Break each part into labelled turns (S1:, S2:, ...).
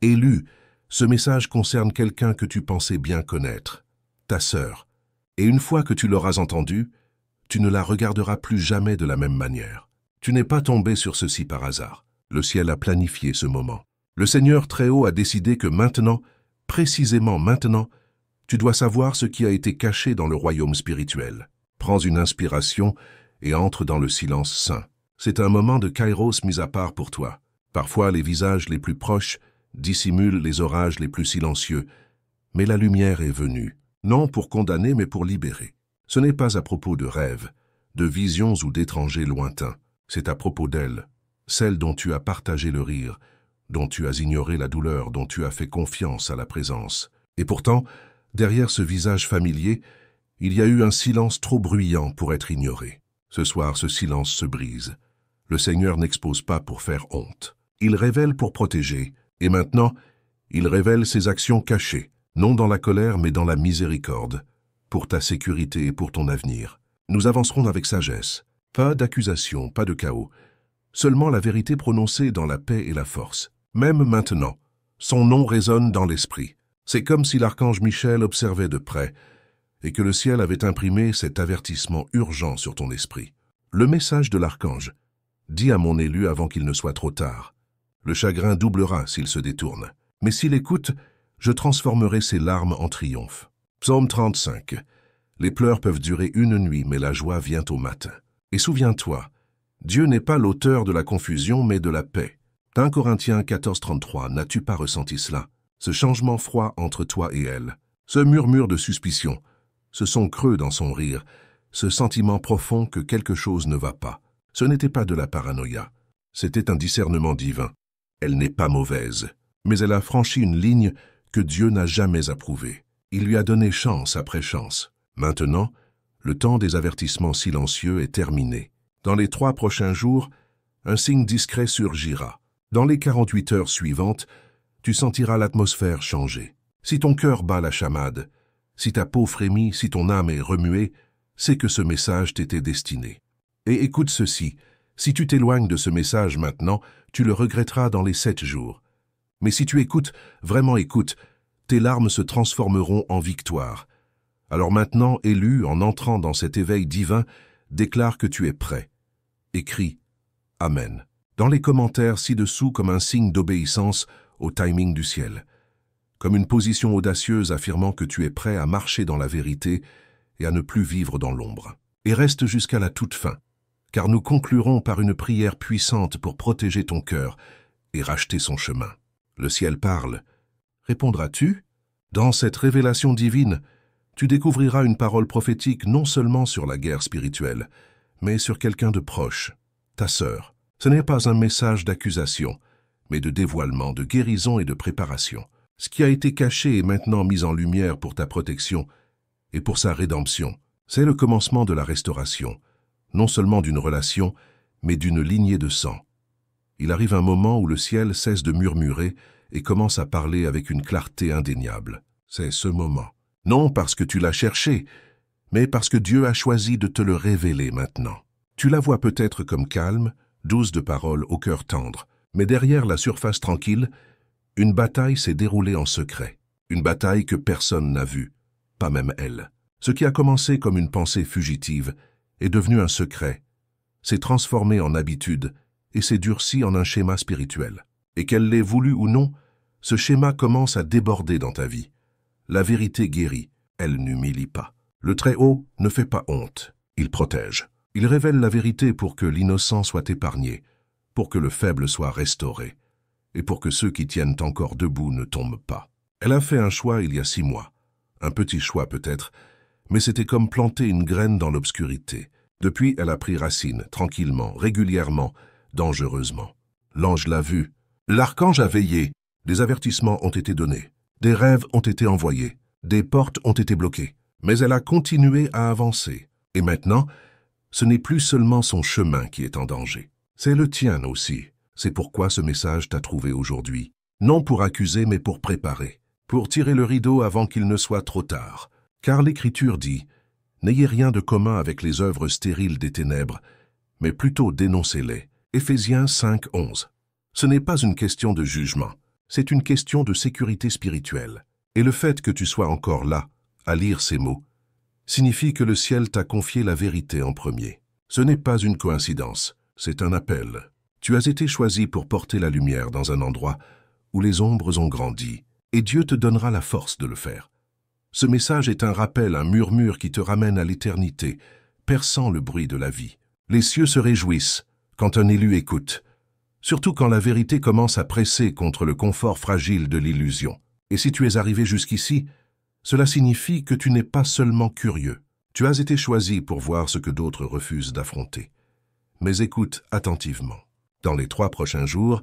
S1: Élu, ce message concerne quelqu'un que tu pensais bien connaître, ta sœur. Et une fois que tu l'auras entendue, tu ne la regarderas plus jamais de la même manière. Tu n'es pas tombé sur ceci par hasard. Le ciel a planifié ce moment. Le Seigneur Très-Haut a décidé que maintenant, précisément maintenant, tu dois savoir ce qui a été caché dans le royaume spirituel. Prends une inspiration et entre dans le silence saint. C'est un moment de kairos mis à part pour toi. Parfois, les visages les plus proches dissimulent les orages les plus silencieux. Mais la lumière est venue, non pour condamner mais pour libérer. Ce n'est pas à propos de rêves, de visions ou d'étrangers lointains. C'est à propos d'elle, celle dont tu as partagé le rire, dont tu as ignoré la douleur, dont tu as fait confiance à la présence. Et pourtant, derrière ce visage familier, il y a eu un silence trop bruyant pour être ignoré. Ce soir, ce silence se brise. Le Seigneur n'expose pas pour faire honte. Il révèle pour protéger. Et maintenant, il révèle ses actions cachées, non dans la colère mais dans la miséricorde, pour ta sécurité et pour ton avenir. Nous avancerons avec sagesse. Pas d'accusation, pas de chaos. Seulement la vérité prononcée dans la paix et la force. Même maintenant, son nom résonne dans l'esprit. C'est comme si l'archange Michel observait de près et que le ciel avait imprimé cet avertissement urgent sur ton esprit. Le message de l'archange. Dis à mon élu avant qu'il ne soit trop tard. Le chagrin doublera s'il se détourne. Mais s'il écoute, je transformerai ses larmes en triomphe. Psaume 35. Les pleurs peuvent durer une nuit, mais la joie vient au matin. Et souviens-toi, Dieu n'est pas l'auteur de la confusion, mais de la paix. 1 Corinthiens 14, 33. N'as-tu pas ressenti cela? Ce changement froid entre toi et elle, ce murmure de suspicion, ce son creux dans son rire, ce sentiment profond que quelque chose ne va pas. Ce n'était pas de la paranoïa, c'était un discernement divin. Elle n'est pas mauvaise, mais elle a franchi une ligne que Dieu n'a jamais approuvée. Il lui a donné chance après chance. Maintenant, le temps des avertissements silencieux est terminé. Dans les 3 prochains jours, un signe discret surgira. Dans les 48 heures suivantes, tu sentiras l'atmosphère changer. Si ton cœur bat la chamade, si ta peau frémit, si ton âme est remuée, c'est que ce message t'était destiné. Et écoute ceci, si tu t'éloignes de ce message maintenant, tu le regretteras dans les 7 jours. Mais si tu écoutes, vraiment écoute, tes larmes se transformeront en victoire. Alors maintenant, élu, en entrant dans cet éveil divin, déclare que tu es prêt. Écris « Amen » dans les commentaires ci-dessous comme un signe d'obéissance au timing du ciel, comme une position audacieuse affirmant que tu es prêt à marcher dans la vérité et à ne plus vivre dans l'ombre. Et reste jusqu'à la toute fin, car nous conclurons par une prière puissante pour protéger ton cœur et racheter son chemin. Le ciel parle. Répondras-tu? Dans cette révélation divine, tu découvriras une parole prophétique non seulement sur la guerre spirituelle, mais sur quelqu'un de proche, ta sœur. Ce n'est pas un message d'accusation, mais de dévoilement, de guérison et de préparation. Ce qui a été caché est maintenant mis en lumière pour ta protection et pour sa rédemption. C'est le commencement de la restauration, non seulement d'une relation, mais d'une lignée de sang. Il arrive un moment où le ciel cesse de murmurer et commence à parler avec une clarté indéniable. C'est ce moment. Non parce que tu l'as cherché, mais parce que Dieu a choisi de te le révéler maintenant. Tu la vois peut-être comme calme, douce de parole, au cœur tendre, mais derrière la surface tranquille, une bataille s'est déroulée en secret. Une bataille que personne n'a vue, pas même elle. Ce qui a commencé comme une pensée fugitive est devenu un secret, s'est transformé en habitude et s'est durci en un schéma spirituel. Et qu'elle l'ait voulu ou non, ce schéma commence à déborder dans ta vie. La vérité guérit, elle n'humilie pas. Le Très-Haut ne fait pas honte, il protège. Il révèle la vérité pour que l'innocent soit épargné, pour que le faible soit restauré, et pour que ceux qui tiennent encore debout ne tombent pas. Elle a fait un choix il y a 6 mois. Un petit choix peut-être, mais c'était comme planter une graine dans l'obscurité. Depuis, elle a pris racine, tranquillement, régulièrement, dangereusement. L'ange l'a vue. L'archange a veillé. Des avertissements ont été donnés. Des rêves ont été envoyés. Des portes ont été bloquées. Mais elle a continué à avancer. Et maintenant, ce n'est plus seulement son chemin qui est en danger. C'est le tien aussi. C'est pourquoi ce message t'a trouvé aujourd'hui. Non pour accuser, mais pour préparer. Pour tirer le rideau avant qu'il ne soit trop tard. Car l'Écriture dit « N'ayez rien de commun avec les œuvres stériles des ténèbres, mais plutôt dénoncez-les. » Éphésiens 5, 11. Ce n'est pas une question de jugement. C'est une question de sécurité spirituelle. Et le fait que tu sois encore là, à lire ces mots, signifie que le ciel t'a confié la vérité en premier. Ce n'est pas une coïncidence, c'est un appel. Tu as été choisi pour porter la lumière dans un endroit où les ombres ont grandi, et Dieu te donnera la force de le faire. Ce message est un rappel, un murmure qui te ramène à l'éternité, perçant le bruit de la vie. Les cieux se réjouissent quand un élu écoute, surtout quand la vérité commence à presser contre le confort fragile de l'illusion. Et si tu es arrivé jusqu'ici, cela signifie que tu n'es pas seulement curieux. Tu as été choisi pour voir ce que d'autres refusent d'affronter. Mais écoute attentivement. Dans les 3 prochains jours,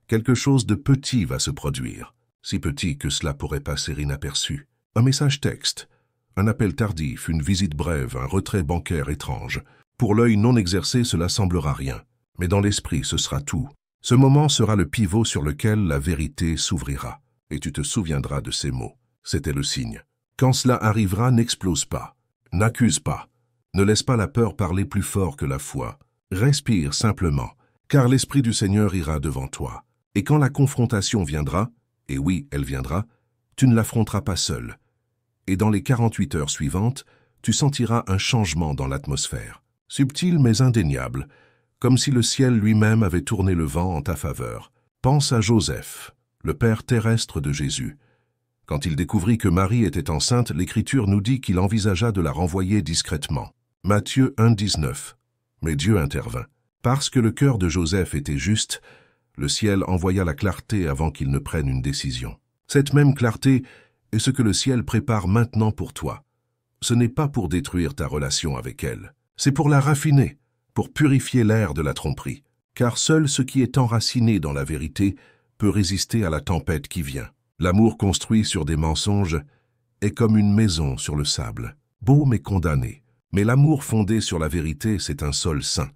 S1: quelque chose de petit va se produire, si petit que cela pourrait passer inaperçu. Un message texte, un appel tardif, une visite brève, un retrait bancaire étrange. Pour l'œil non exercé, cela semblera rien, mais dans l'esprit, ce sera tout. Ce moment sera le pivot sur lequel la vérité s'ouvrira, et tu te souviendras de ces mots. C'était le signe. Quand cela arrivera, n'explose pas, n'accuse pas, ne laisse pas la peur parler plus fort que la foi. Respire simplement, car l'Esprit du Seigneur ira devant toi. Et quand la confrontation viendra, et oui, elle viendra, tu ne l'affronteras pas seul. Et dans les 48 heures suivantes, tu sentiras un changement dans l'atmosphère. Subtil mais indéniable, comme si le ciel lui-même avait tourné le vent en ta faveur. Pense à Joseph, le père terrestre de Jésus. Quand il découvrit que Marie était enceinte, l'Écriture nous dit qu'il envisagea de la renvoyer discrètement. Matthieu 1,19. Mais Dieu intervint. Parce que le cœur de Joseph était juste, le ciel envoya la clarté avant qu'il ne prenne une décision. Cette même clarté est ce que le ciel prépare maintenant pour toi. Ce n'est pas pour détruire ta relation avec elle, c'est pour la raffiner, pour purifier l'air de la tromperie. Car seul ce qui est enraciné dans la vérité peut résister à la tempête qui vient. L'amour construit sur des mensonges est comme une maison sur le sable, beau mais condamné. Mais l'amour fondé sur la vérité, c'est un sol sain.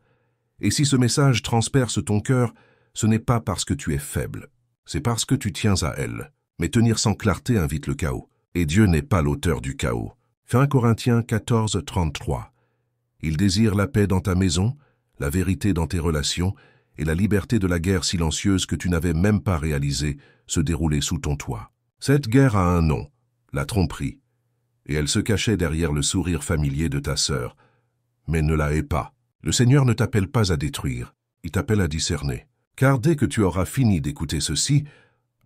S1: Et si ce message transperce ton cœur, ce n'est pas parce que tu es faible, c'est parce que tu tiens à elle. Mais tenir sans clarté invite le chaos, et Dieu n'est pas l'auteur du chaos. 1 Corinthiens 14, 33. Il désire la paix dans ta maison, la vérité dans tes relations, et la liberté de la guerre silencieuse que tu n'avais même pas réalisée se dérouler sous ton toit. Cette guerre a un nom, la tromperie, et elle se cachait derrière le sourire familier de ta sœur. Mais ne la hais pas. Le Seigneur ne t'appelle pas à détruire, il t'appelle à discerner. Car dès que tu auras fini d'écouter ceci,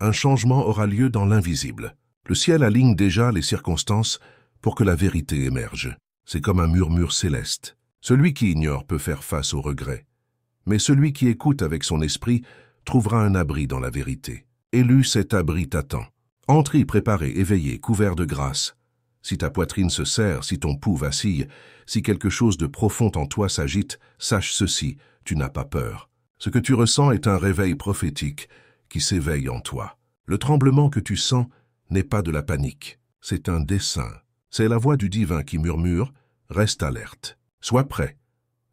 S1: un changement aura lieu dans l'invisible. Le ciel aligne déjà les circonstances pour que la vérité émerge. C'est comme un murmure céleste. Celui qui ignore peut faire face au regret. Mais celui qui écoute avec son esprit trouvera un abri dans la vérité. Élu, cet abri t'attend. Entre y préparé, éveillé, couvert de grâce. Si ta poitrine se serre, si ton pouls vacille, si quelque chose de profond en toi s'agite, sache ceci, tu n'as pas peur. Ce que tu ressens est un réveil prophétique qui s'éveille en toi. Le tremblement que tu sens n'est pas de la panique, c'est un dessein. C'est la voix du divin qui murmure « Reste alerte, sois prêt ».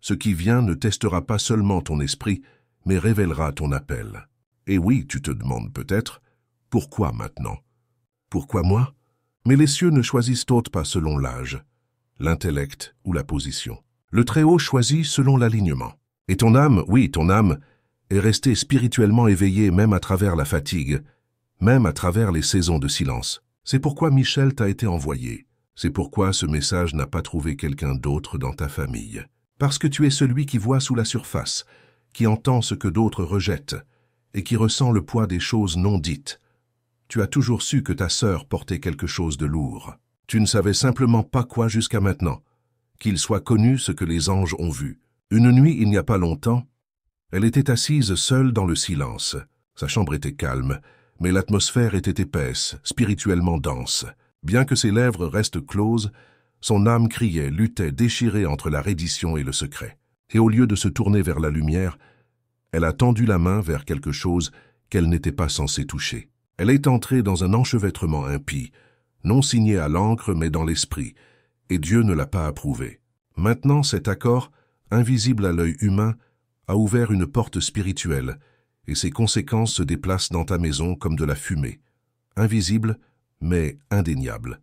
S1: Ce qui vient ne testera pas seulement ton esprit, mais révélera ton appel. Et oui, tu te demandes peut-être « Pourquoi maintenant ?» Pourquoi moi? Mais les cieux ne choisissent pas selon l'âge, l'intellect ou la position. Le Très-Haut choisit selon l'alignement. Et ton âme, oui, ton âme, est restée spirituellement éveillée même à travers la fatigue, même à travers les saisons de silence. C'est pourquoi Michel t'a été envoyé. C'est pourquoi ce message n'a pas trouvé quelqu'un d'autre dans ta famille. Parce que tu es celui qui voit sous la surface, qui entend ce que d'autres rejettent, et qui ressent le poids des choses non dites. Tu as toujours su que ta sœur portait quelque chose de lourd. Tu ne savais simplement pas quoi jusqu'à maintenant. Qu'il soit connu ce que les anges ont vu. Une nuit, il n'y a pas longtemps, elle était assise seule dans le silence. Sa chambre était calme, mais l'atmosphère était épaisse, spirituellement dense. Bien que ses lèvres restent closes, son âme criait, luttait, déchirée entre la reddition et le secret. Et au lieu de se tourner vers la lumière, elle a tendu la main vers quelque chose qu'elle n'était pas censée toucher. Elle est entrée dans un enchevêtrement impie, non signé à l'encre mais dans l'esprit, et Dieu ne l'a pas approuvé. Maintenant, cet accord, invisible à l'œil humain, a ouvert une porte spirituelle, et ses conséquences se déplacent dans ta maison comme de la fumée, invisible mais indéniable.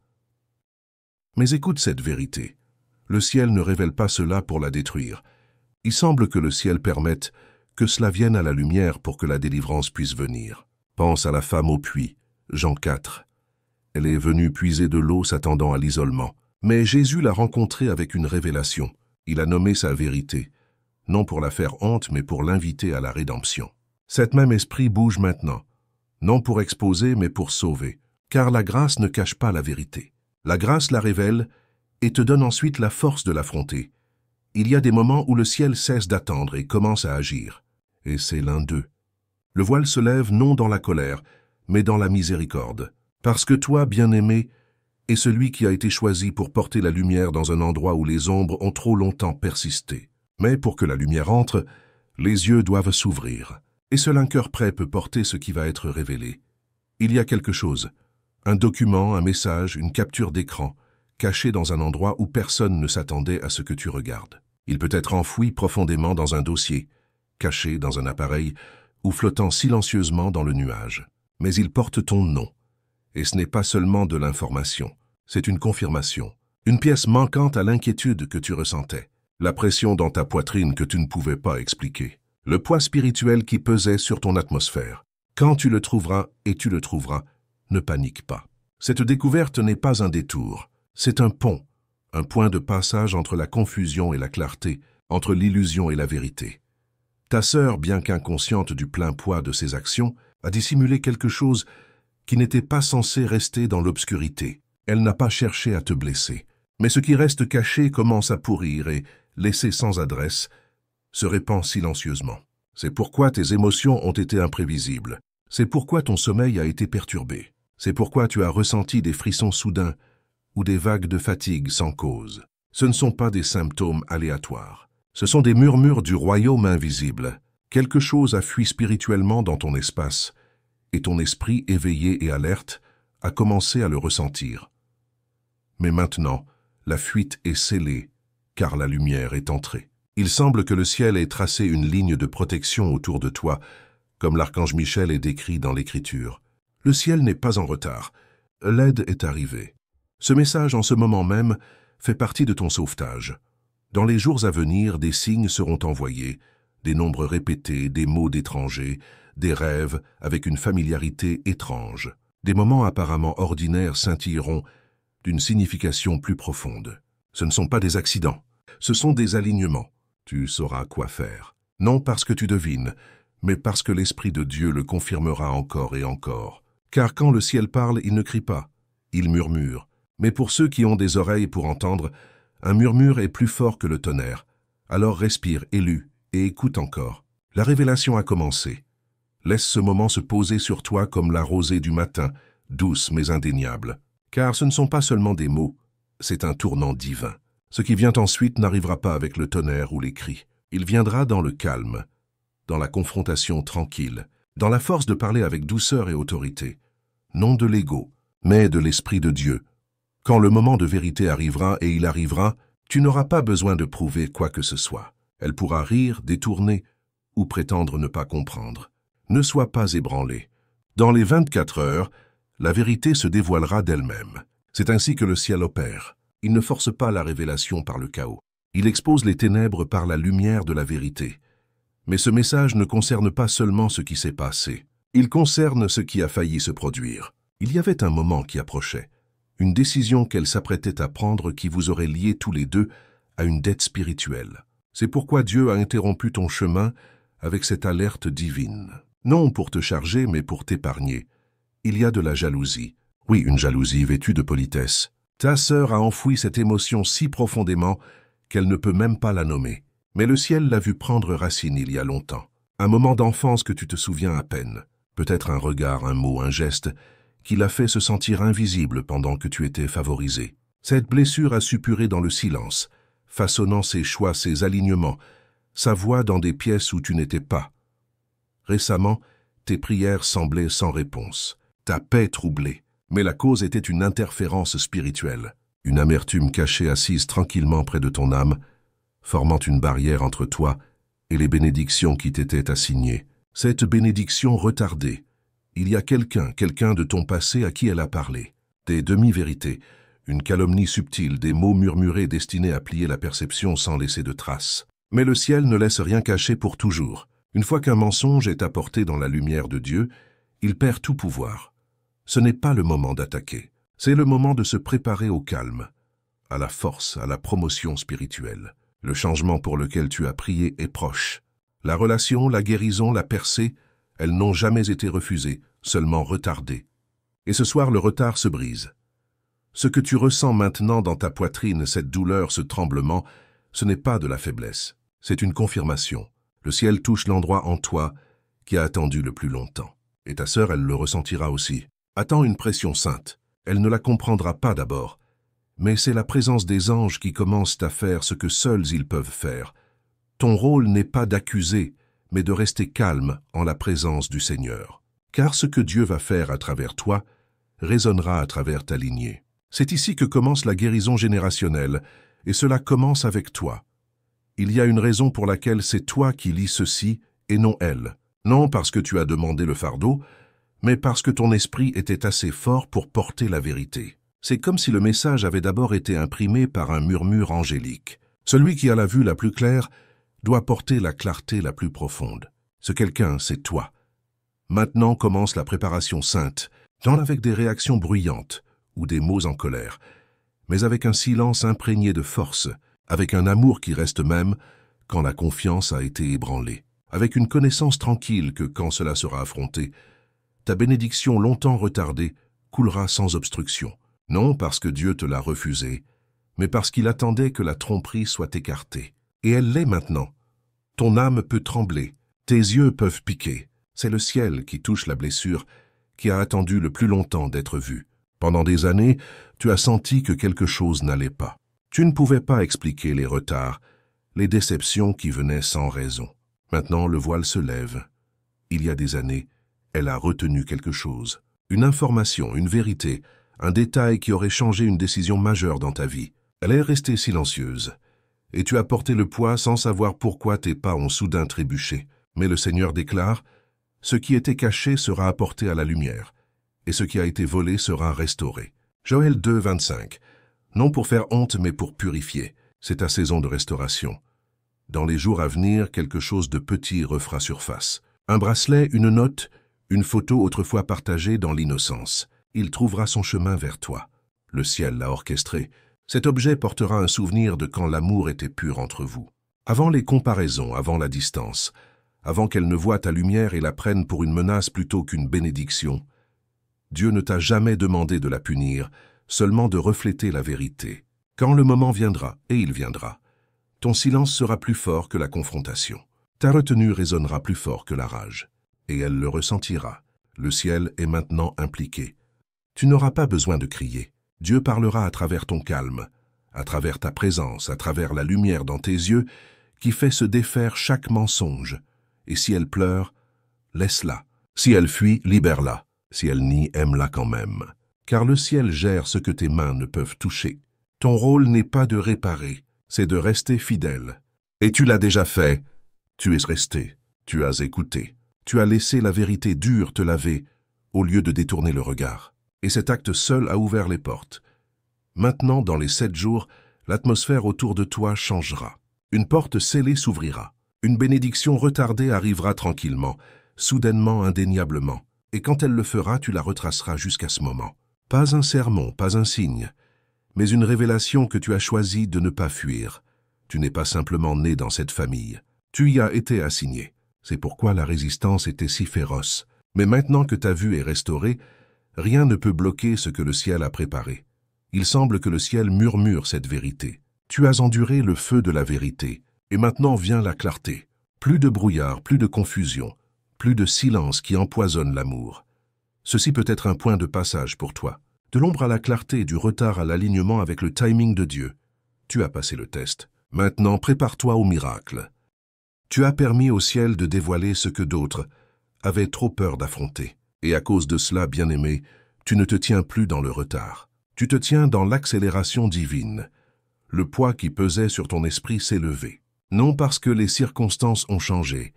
S1: Mais écoute cette vérité. Le ciel ne révèle pas cela pour la détruire. Il semble que le ciel permette que cela vienne à la lumière pour que la délivrance puisse venir. Pense à la femme au puits, Jean 4. Elle est venue puiser de l'eau s'attendant à l'isolement. Mais Jésus l'a rencontrée avec une révélation. Il a nommé sa vérité, non pour la faire honte, mais pour l'inviter à la rédemption. Cet même esprit bouge maintenant, non pour exposer, mais pour sauver. Car la grâce ne cache pas la vérité. La grâce la révèle et te donne ensuite la force de l'affronter. Il y a des moments où le ciel cesse d'attendre et commence à agir. Et c'est l'un d'eux. Le voile se lève non dans la colère, mais dans la miséricorde. Parce que toi, bien-aimé, est celui qui a été choisi pour porter la lumière dans un endroit où les ombres ont trop longtemps persisté. Mais pour que la lumière entre, les yeux doivent s'ouvrir. Et seul un cœur prêt peut porter ce qui va être révélé. Il y a quelque chose, un document, un message, une capture d'écran, caché dans un endroit où personne ne s'attendait à ce que tu regardes. Il peut être enfoui profondément dans un dossier, caché dans un appareil ou flottant silencieusement dans le nuage. Mais il porte ton nom. Et ce n'est pas seulement de l'information, c'est une confirmation, une pièce manquante à l'inquiétude que tu ressentais, la pression dans ta poitrine que tu ne pouvais pas expliquer, le poids spirituel qui pesait sur ton atmosphère. Quand tu le trouveras, et tu le trouveras, ne panique pas. Cette découverte n'est pas un détour, c'est un pont, un point de passage entre la confusion et la clarté, entre l'illusion et la vérité. Ta sœur, bien qu'inconsciente du plein poids de ses actions, a dissimulé quelque chose qui n'était pas censé rester dans l'obscurité. Elle n'a pas cherché à te blesser. Mais ce qui reste caché commence à pourrir et, laissé sans adresse, se répand silencieusement. C'est pourquoi tes émotions ont été imprévisibles. C'est pourquoi ton sommeil a été perturbé. C'est pourquoi tu as ressenti des frissons soudains ou des vagues de fatigue sans cause. Ce ne sont pas des symptômes aléatoires. Ce sont des murmures du royaume invisible. Quelque chose a fui spirituellement dans ton espace, et ton esprit éveillé et alerte a commencé à le ressentir. Mais maintenant, la fuite est scellée, car la lumière est entrée. Il semble que le ciel ait tracé une ligne de protection autour de toi, comme l'archange Michel est décrit dans l'Écriture. Le ciel n'est pas en retard. L'aide est arrivée. Ce message, en ce moment même, fait partie de ton sauvetage. Dans les jours à venir, des signes seront envoyés, des nombres répétés, des mots d'étrangers, des rêves avec une familiarité étrange. Des moments apparemment ordinaires scintilleront d'une signification plus profonde. Ce ne sont pas des accidents, ce sont des alignements. Tu sauras quoi faire. Non parce que tu devines, mais parce que l'Esprit de Dieu le confirmera encore et encore. Car quand le ciel parle, il ne crie pas, il murmure. Mais pour ceux qui ont des oreilles pour entendre, un murmure est plus fort que le tonnerre. Alors respire, élu, et écoute encore. La révélation a commencé. Laisse ce moment se poser sur toi comme la rosée du matin, douce mais indéniable. Car ce ne sont pas seulement des mots, c'est un tournant divin. Ce qui vient ensuite n'arrivera pas avec le tonnerre ou les cris. Il viendra dans le calme, dans la confrontation tranquille, dans la force de parler avec douceur et autorité. Non de l'ego, mais de l'Esprit de Dieu. Quand le moment de vérité arrivera, et il arrivera, tu n'auras pas besoin de prouver quoi que ce soit. Elle pourra rire, détourner ou prétendre ne pas comprendre. Ne sois pas ébranlé. Dans les 24 heures, la vérité se dévoilera d'elle-même. C'est ainsi que le ciel opère. Il ne force pas la révélation par le chaos. Il expose les ténèbres par la lumière de la vérité. Mais ce message ne concerne pas seulement ce qui s'est passé. Il concerne ce qui a failli se produire. Il y avait un moment qui approchait. Une décision qu'elle s'apprêtait à prendre qui vous aurait liés tous les deux à une dette spirituelle. C'est pourquoi Dieu a interrompu ton chemin avec cette alerte divine. Non pour te charger, mais pour t'épargner. Il y a de la jalousie. Oui, une jalousie vêtue de politesse. Ta sœur a enfoui cette émotion si profondément qu'elle ne peut même pas la nommer. Mais le ciel l'a vue prendre racine il y a longtemps. Un moment d'enfance que tu te souviens à peine. Peut-être un regard, un mot, un geste qui l'a fait se sentir invisible pendant que tu étais favorisé. Cette blessure a suppuré dans le silence, façonnant ses choix, ses alignements, sa voix dans des pièces où tu n'étais pas. Récemment, tes prières semblaient sans réponse, ta paix troublée, mais la cause était une interférence spirituelle, une amertume cachée assise tranquillement près de ton âme, formant une barrière entre toi et les bénédictions qui t'étaient assignées. Cette bénédiction retardée, il y a quelqu'un de ton passé à qui elle a parlé. Des demi-vérités, une calomnie subtile, des mots murmurés destinés à plier la perception sans laisser de traces. Mais le ciel ne laisse rien cacher pour toujours. Une fois qu'un mensonge est apporté dans la lumière de Dieu, il perd tout pouvoir. Ce n'est pas le moment d'attaquer. C'est le moment de se préparer au calme, à la force, à la promotion spirituelle. Le changement pour lequel tu as prié est proche. La relation, la guérison, la percée, elles n'ont jamais été refusées, seulement retardées. Et ce soir, le retard se brise. Ce que tu ressens maintenant dans ta poitrine, cette douleur, ce tremblement, ce n'est pas de la faiblesse. C'est une confirmation. Le ciel touche l'endroit en toi qui a attendu le plus longtemps. Et ta sœur, elle le ressentira aussi. Attends une pression sainte. Elle ne la comprendra pas d'abord. Mais c'est la présence des anges qui commencent à faire ce que seuls ils peuvent faire. Ton rôle n'est pas d'accuser, mais de rester calme en la présence du Seigneur. Car ce que Dieu va faire à travers toi résonnera à travers ta lignée. C'est ici que commence la guérison générationnelle, et cela commence avec toi. Il y a une raison pour laquelle c'est toi qui lis ceci et non elle. Non parce que tu as demandé le fardeau, mais parce que ton esprit était assez fort pour porter la vérité. C'est comme si le message avait d'abord été imprimé par un murmure angélique. Celui qui a la vue la plus claire doit porter la clarté la plus profonde. Ce quelqu'un, c'est toi. Maintenant commence la préparation sainte, non avec des réactions bruyantes ou des mots en colère, mais avec un silence imprégné de force, avec un amour qui reste même quand la confiance a été ébranlée, avec une connaissance tranquille que quand cela sera affronté, ta bénédiction longtemps retardée coulera sans obstruction. Non parce que Dieu te l'a refusé, mais parce qu'il attendait que la tromperie soit écartée. Et elle l'est maintenant. Ton âme peut trembler, tes yeux peuvent piquer. C'est le ciel qui touche la blessure qui a attendu le plus longtemps d'être vue. Pendant des années, tu as senti que quelque chose n'allait pas. Tu ne pouvais pas expliquer les retards, les déceptions qui venaient sans raison. Maintenant, le voile se lève. Il y a des années, elle a retenu quelque chose. Une information, une vérité, un détail qui aurait changé une décision majeure dans ta vie. Elle est restée silencieuse. Et tu as porté le poids sans savoir pourquoi tes pas ont soudain trébuché. Mais le Seigneur déclare, « Ce qui était caché sera apporté à la lumière, et ce qui a été volé sera restauré. » Joël 2, 25. Non pour faire honte, mais pour purifier. C'est ta saison de restauration. Dans les jours à venir, quelque chose de petit refera surface. Un bracelet, une note, une photo autrefois partagée dans l'innocence. Il trouvera son chemin vers toi. Le ciel l'a orchestré. Cet objet portera un souvenir de quand l'amour était pur entre vous. Avant les comparaisons, avant la distance, avant qu'elle ne voie ta lumière et la prenne pour une menace plutôt qu'une bénédiction, Dieu ne t'a jamais demandé de la punir, seulement de refléter la vérité. Quand le moment viendra, et il viendra, ton silence sera plus fort que la confrontation. Ta retenue résonnera plus fort que la rage. Et elle le ressentira. Le ciel est maintenant impliqué. Tu n'auras pas besoin de crier. Dieu parlera à travers ton calme, à travers ta présence, à travers la lumière dans tes yeux qui fait se défaire chaque mensonge. Et si elle pleure, laisse-la. Si elle fuit, libère-la. Si elle nie, aime-la quand même. Car le ciel gère ce que tes mains ne peuvent toucher. Ton rôle n'est pas de réparer, c'est de rester fidèle. Et tu l'as déjà fait. Tu es resté. Tu as écouté. Tu as laissé la vérité dure te laver au lieu de détourner le regard. Et cet acte seul a ouvert les portes. Maintenant, dans les 7 jours, l'atmosphère autour de toi changera. Une porte scellée s'ouvrira. Une bénédiction retardée arrivera tranquillement, soudainement, indéniablement. Et quand elle le fera, tu la retraceras jusqu'à ce moment. Pas un sermon, pas un signe, mais une révélation que tu as choisi de ne pas fuir. Tu n'es pas simplement né dans cette famille. Tu y as été assigné. C'est pourquoi la résistance était si féroce. Mais maintenant que ta vue est restaurée, rien ne peut bloquer ce que le ciel a préparé. Il semble que le ciel murmure cette vérité. Tu as enduré le feu de la vérité, et maintenant vient la clarté. Plus de brouillard, plus de confusion, plus de silence qui empoisonne l'amour. Ceci peut être un point de passage pour toi. De l'ombre à la clarté, du retard à l'alignement avec le timing de Dieu. Tu as passé le test. Maintenant, prépare-toi au miracle. Tu as permis au ciel de dévoiler ce que d'autres avaient trop peur d'affronter. Et à cause de cela, bien-aimé, tu ne te tiens plus dans le retard. Tu te tiens dans l'accélération divine. Le poids qui pesait sur ton esprit s'est levé. Non parce que les circonstances ont changé,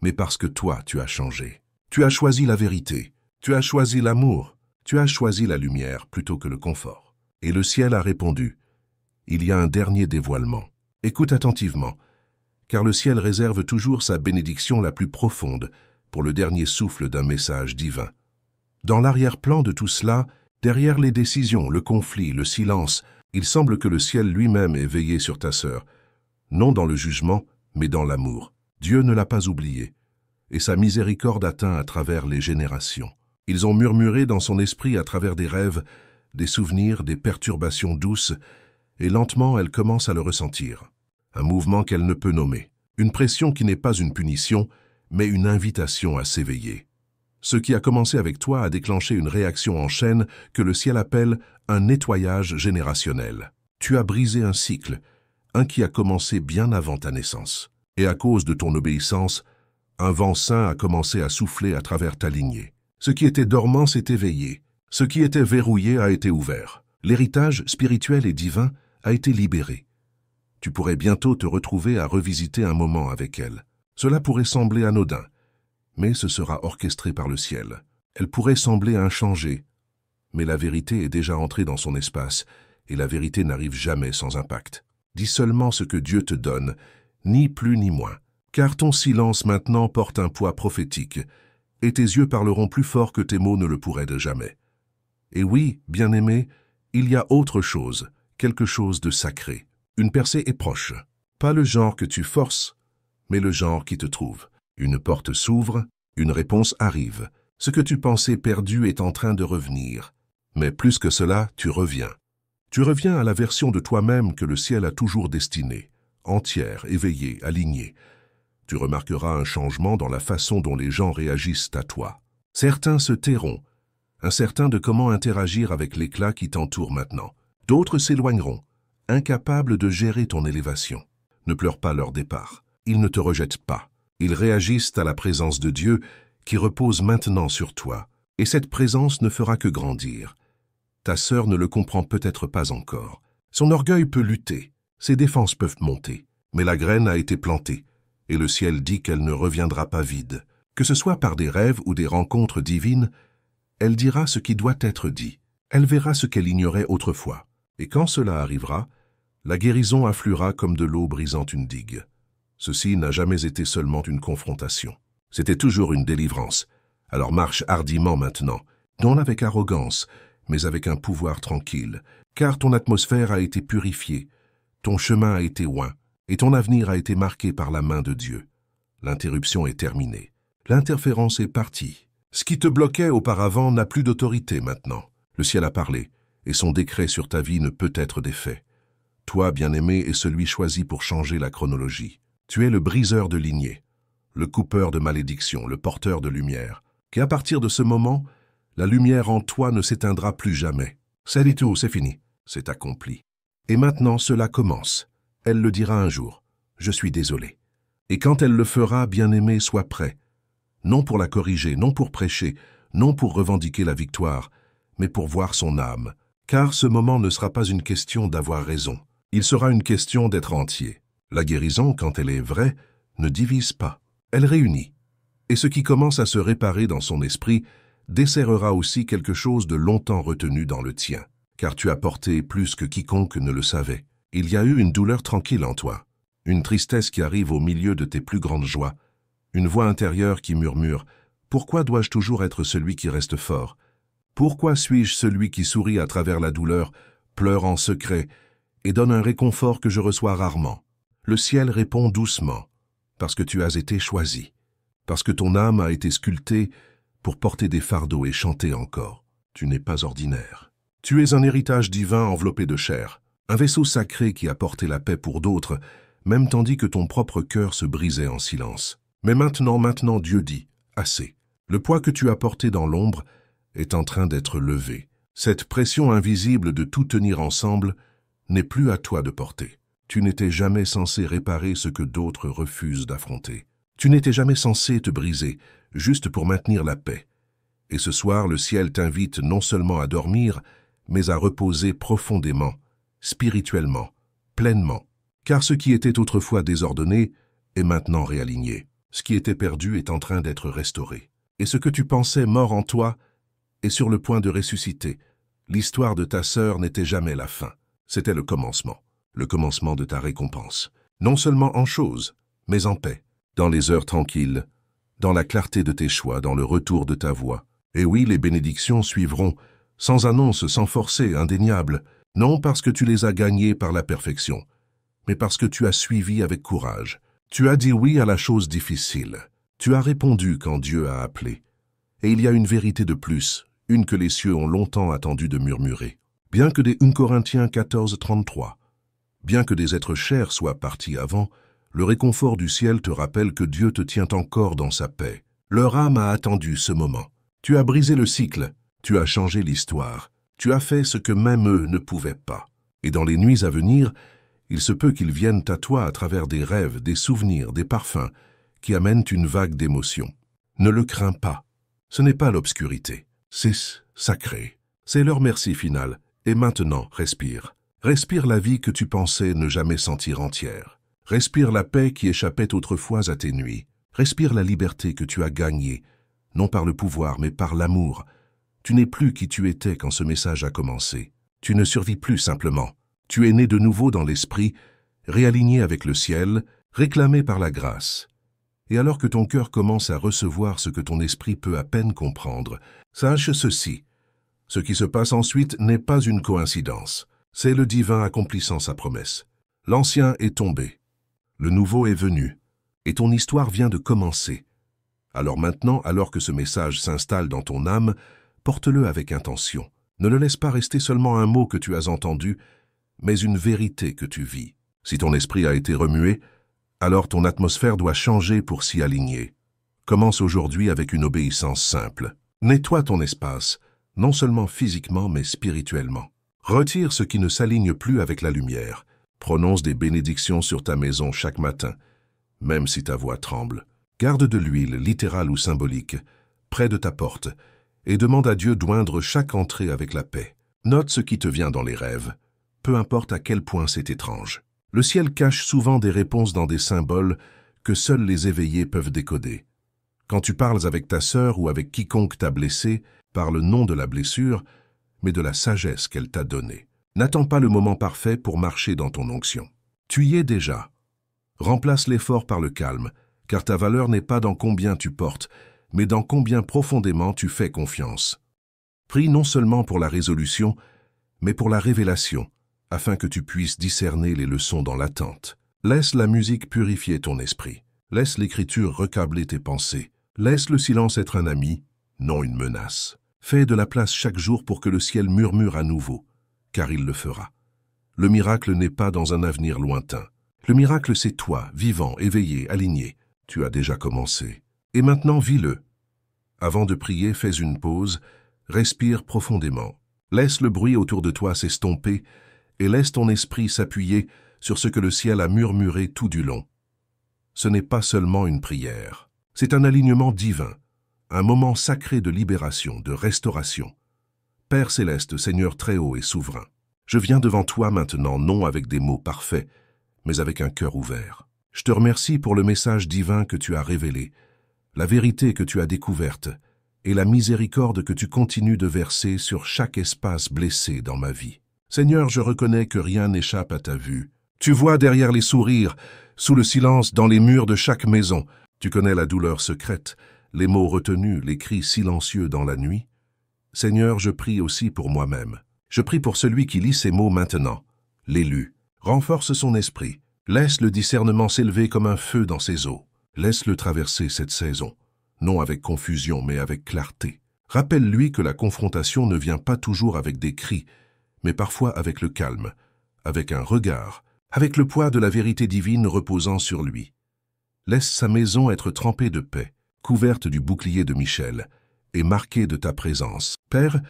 S1: mais parce que toi, tu as changé. Tu as choisi la vérité. Tu as choisi l'amour. Tu as choisi la lumière plutôt que le confort. Et le ciel a répondu. Il y a un dernier dévoilement. Écoute attentivement, car le ciel réserve toujours sa bénédiction la plus profonde pour le dernier souffle d'un message divin. Dans l'arrière-plan de tout cela, derrière les décisions, le conflit, le silence, il semble que le ciel lui-même ait veillé sur ta sœur, non dans le jugement, mais dans l'amour. Dieu ne l'a pas oublié, et sa miséricorde atteint à travers les générations. Ils ont murmuré dans son esprit à travers des rêves, des souvenirs, des perturbations douces, et lentement elle commence à le ressentir. Un mouvement qu'elle ne peut nommer. Une pression qui n'est pas une punition, mais une invitation à s'éveiller. Ce qui a commencé avec toi a déclenché une réaction en chaîne que le ciel appelle un nettoyage générationnel. Tu as brisé un cycle, un qui a commencé bien avant ta naissance. Et à cause de ton obéissance, un vent saint a commencé à souffler à travers ta lignée. Ce qui était dormant s'est éveillé. Ce qui était verrouillé a été ouvert. L'héritage spirituel et divin a été libéré. Tu pourrais bientôt te retrouver à revisiter un moment avec elle. Cela pourrait sembler anodin, mais ce sera orchestré par le ciel. Elle pourrait sembler inchangée, mais la vérité est déjà entrée dans son espace, et la vérité n'arrive jamais sans impact. Dis seulement ce que Dieu te donne, ni plus ni moins, car ton silence maintenant porte un poids prophétique, et tes yeux parleront plus fort que tes mots ne le pourraient de jamais. Et oui, bien-aimé, il y a autre chose, quelque chose de sacré. Une percée est proche, pas le genre que tu forces, mais le genre qui te trouve. Une porte s'ouvre, une réponse arrive. Ce que tu pensais perdu est en train de revenir. Mais plus que cela, tu reviens. Tu reviens à la version de toi-même que le ciel a toujours destinée, entière, éveillée, alignée. Tu remarqueras un changement dans la façon dont les gens réagissent à toi. Certains se tairont, incertains de comment interagir avec l'éclat qui t'entoure maintenant. D'autres s'éloigneront, incapables de gérer ton élévation. Ne pleure pas leur départ. Ils ne te rejettent pas. Ils réagissent à la présence de Dieu qui repose maintenant sur toi. Et cette présence ne fera que grandir. Ta sœur ne le comprend peut-être pas encore. Son orgueil peut lutter, ses défenses peuvent monter. Mais la graine a été plantée, et le ciel dit qu'elle ne reviendra pas vide. Que ce soit par des rêves ou des rencontres divines, elle dira ce qui doit être dit. Elle verra ce qu'elle ignorait autrefois. Et quand cela arrivera, la guérison affluera comme de l'eau brisant une digue. Ceci n'a jamais été seulement une confrontation. C'était toujours une délivrance. Alors marche hardiment maintenant, non avec arrogance, mais avec un pouvoir tranquille, car ton atmosphère a été purifiée, ton chemin a été oint, et ton avenir a été marqué par la main de Dieu. L'interruption est terminée. L'interférence est partie. Ce qui te bloquait auparavant n'a plus d'autorité maintenant. Le ciel a parlé, et son décret sur ta vie ne peut être défait. Toi, bien-aimé, es celui choisi pour changer la chronologie. Tu es le briseur de lignée, le coupeur de malédiction, le porteur de lumière. Qu'à partir de ce moment, la lumière en toi ne s'éteindra plus jamais. C'est tout, c'est fini, c'est accompli. Et maintenant, cela commence. Elle le dira un jour. Je suis désolé. Et quand elle le fera, bien-aimé, sois prêt. Non pour la corriger, non pour prêcher, non pour revendiquer la victoire, mais pour voir son âme. Car ce moment ne sera pas une question d'avoir raison. Il sera une question d'être entier. La guérison, quand elle est vraie, ne divise pas. Elle réunit. Et ce qui commence à se réparer dans son esprit desserrera aussi quelque chose de longtemps retenu dans le tien. Car tu as porté plus que quiconque ne le savait. Il y a eu une douleur tranquille en toi, une tristesse qui arrive au milieu de tes plus grandes joies, une voix intérieure qui murmure « Pourquoi dois-je toujours être celui qui reste fort? Pourquoi suis-je celui qui sourit à travers la douleur, pleure en secret et donne un réconfort que je reçois rarement ?» Le ciel répond doucement, parce que tu as été choisi, parce que ton âme a été sculptée pour porter des fardeaux et chanter encore. Tu n'es pas ordinaire. Tu es un héritage divin enveloppé de chair, un vaisseau sacré qui a porté la paix pour d'autres, même tandis que ton propre cœur se brisait en silence. Mais maintenant, Dieu dit, assez. Le poids que tu as porté dans l'ombre est en train d'être levé. Cette pression invisible de tout tenir ensemble n'est plus à toi de porter. Tu n'étais jamais censé réparer ce que d'autres refusent d'affronter. Tu n'étais jamais censé te briser, juste pour maintenir la paix. Et ce soir, le ciel t'invite non seulement à dormir, mais à reposer profondément, spirituellement, pleinement. Car ce qui était autrefois désordonné est maintenant réaligné. Ce qui était perdu est en train d'être restauré. Et ce que tu pensais mort en toi est sur le point de ressusciter. L'histoire de ta sœur n'était jamais la fin. C'était le commencement de ta récompense. Non seulement en choses, mais en paix. Dans les heures tranquilles, dans la clarté de tes choix, dans le retour de ta voix. Et oui, les bénédictions suivront, sans annonce, sans forcer, indéniable, non parce que tu les as gagnées par la perfection, mais parce que tu as suivi avec courage. Tu as dit oui à la chose difficile. Tu as répondu quand Dieu a appelé. Et il y a une vérité de plus, une que les cieux ont longtemps attendu de murmurer. Bien que des 1 Corinthiens 14, 33, bien que des êtres chers soient partis avant, le réconfort du ciel te rappelle que Dieu te tient encore dans sa paix. Leur âme a attendu ce moment. Tu as brisé le cycle, tu as changé l'histoire, tu as fait ce que même eux ne pouvaient pas. Et dans les nuits à venir, il se peut qu'ils viennent à toi à travers des rêves, des souvenirs, des parfums, qui amènent une vague d'émotion. Ne le crains pas. Ce n'est pas l'obscurité. C'est sacré. C'est leur merci final. Et maintenant, respire. Respire la vie que tu pensais ne jamais sentir entière. Respire la paix qui échappait autrefois à tes nuits. Respire la liberté que tu as gagnée, non par le pouvoir, mais par l'amour. Tu n'es plus qui tu étais quand ce message a commencé. Tu ne survis plus simplement. Tu es né de nouveau dans l'esprit, réaligné avec le ciel, réclamé par la grâce. Et alors que ton cœur commence à recevoir ce que ton esprit peut à peine comprendre, sache ceci. Ce qui se passe ensuite n'est pas une coïncidence. C'est le divin accomplissant sa promesse. L'ancien est tombé. Le nouveau est venu. Et ton histoire vient de commencer. Alors maintenant, alors que ce message s'installe dans ton âme, porte-le avec intention. Ne le laisse pas rester seulement un mot que tu as entendu, mais une vérité que tu vis. Si ton esprit a été remué, alors ton atmosphère doit changer pour s'y aligner. Commence aujourd'hui avec une obéissance simple. Nettoie ton espace, non seulement physiquement mais spirituellement. Retire ce qui ne s'aligne plus avec la lumière. Prononce des bénédictions sur ta maison chaque matin, même si ta voix tremble. Garde de l'huile, littérale ou symbolique, près de ta porte, et demande à Dieu d'oindre chaque entrée avec la paix. Note ce qui te vient dans les rêves, peu importe à quel point c'est étrange. Le ciel cache souvent des réponses dans des symboles que seuls les éveillés peuvent décoder. Quand tu parles avec ta sœur ou avec quiconque t'a blessé, parle non de la blessure, mais de la sagesse qu'elle t'a donnée. N'attends pas le moment parfait pour marcher dans ton onction. Tu y es déjà. Remplace l'effort par le calme, car ta valeur n'est pas dans combien tu portes, mais dans combien profondément tu fais confiance. Prie non seulement pour la résolution, mais pour la révélation, afin que tu puisses discerner les leçons dans l'attente. Laisse la musique purifier ton esprit. Laisse l'écriture recabler tes pensées. Laisse le silence être un ami, non une menace. Fais de la place chaque jour pour que le ciel murmure à nouveau, car il le fera. Le miracle n'est pas dans un avenir lointain. Le miracle, c'est toi, vivant, éveillé, aligné. Tu as déjà commencé. Et maintenant, vis-le. Avant de prier, fais une pause, respire profondément. Laisse le bruit autour de toi s'estomper et laisse ton esprit s'appuyer sur ce que le ciel a murmuré tout du long. Ce n'est pas seulement une prière, c'est un alignement divin, un moment sacré de libération, de restauration. Père céleste, Seigneur très haut et souverain, je viens devant toi maintenant, non avec des mots parfaits, mais avec un cœur ouvert. Je te remercie pour le message divin que tu as révélé, la vérité que tu as découverte et la miséricorde que tu continues de verser sur chaque espace blessé dans ma vie. Seigneur, je reconnais que rien n'échappe à ta vue. Tu vois derrière les sourires, sous le silence, dans les murs de chaque maison. Tu connais la douleur secrète, les mots retenus, les cris silencieux dans la nuit. Seigneur, je prie aussi pour moi-même. Je prie pour celui qui lit ces mots maintenant, l'élu. Renforce son esprit. Laisse le discernement s'élever comme un feu dans ses os. Laisse-le traverser cette saison, non avec confusion, mais avec clarté. Rappelle-lui que la confrontation ne vient pas toujours avec des cris, mais parfois avec le calme, avec un regard, avec le poids de la vérité divine reposant sur lui. Laisse sa maison être trempée de paix, couverte du bouclier de Michel, et marquée de ta présence. Père,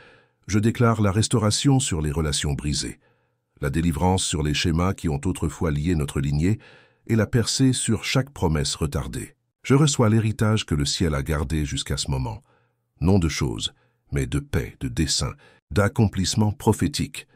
S1: je déclare la restauration sur les relations brisées, la délivrance sur les schémas qui ont autrefois lié notre lignée, et la percée sur chaque promesse retardée. Je reçois l'héritage que le ciel a gardé jusqu'à ce moment, non de choses, mais de paix, de dessein, d'accomplissement prophétique.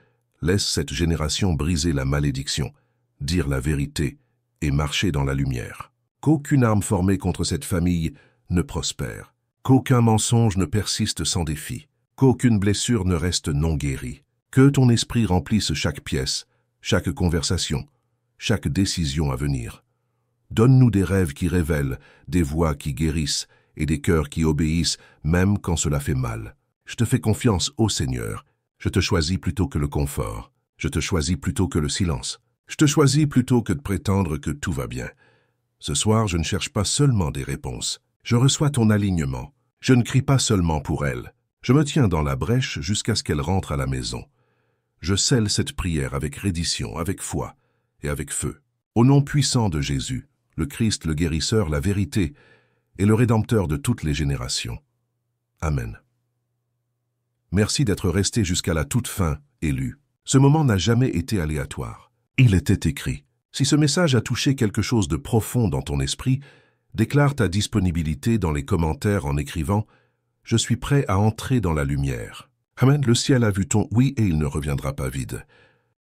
S1: Laisse cette génération briser la malédiction, dire la vérité et marcher dans la lumière. Qu'aucune arme formée contre cette famille ne prospère, qu'aucun mensonge ne persiste sans défi, qu'aucune blessure ne reste non guérie. Que ton esprit remplisse chaque pièce, chaque conversation, chaque décision à venir. Donne-nous des rêves qui révèlent, des voix qui guérissent et des cœurs qui obéissent même quand cela fait mal. Je te fais confiance, ô Seigneur. Je te choisis plutôt que le confort. Je te choisis plutôt que le silence. Je te choisis plutôt que de prétendre que tout va bien. Ce soir, je ne cherche pas seulement des réponses. Je reçois ton alignement. Je ne crie pas seulement pour elle. Je me tiens dans la brèche jusqu'à ce qu'elle rentre à la maison. Je scelle cette prière avec reddition, avec foi et avec feu. Au nom puissant de Jésus, le Christ, le guérisseur, la vérité et le Rédempteur de toutes les générations. Amen. Merci d'être resté jusqu'à la toute fin, élu. Ce moment n'a jamais été aléatoire. Il était écrit. Si ce message a touché quelque chose de profond dans ton esprit, déclare ta disponibilité dans les commentaires en écrivant « Je suis prêt à entrer dans la lumière ». Amen. Le ciel a vu ton oui et il ne reviendra pas vide.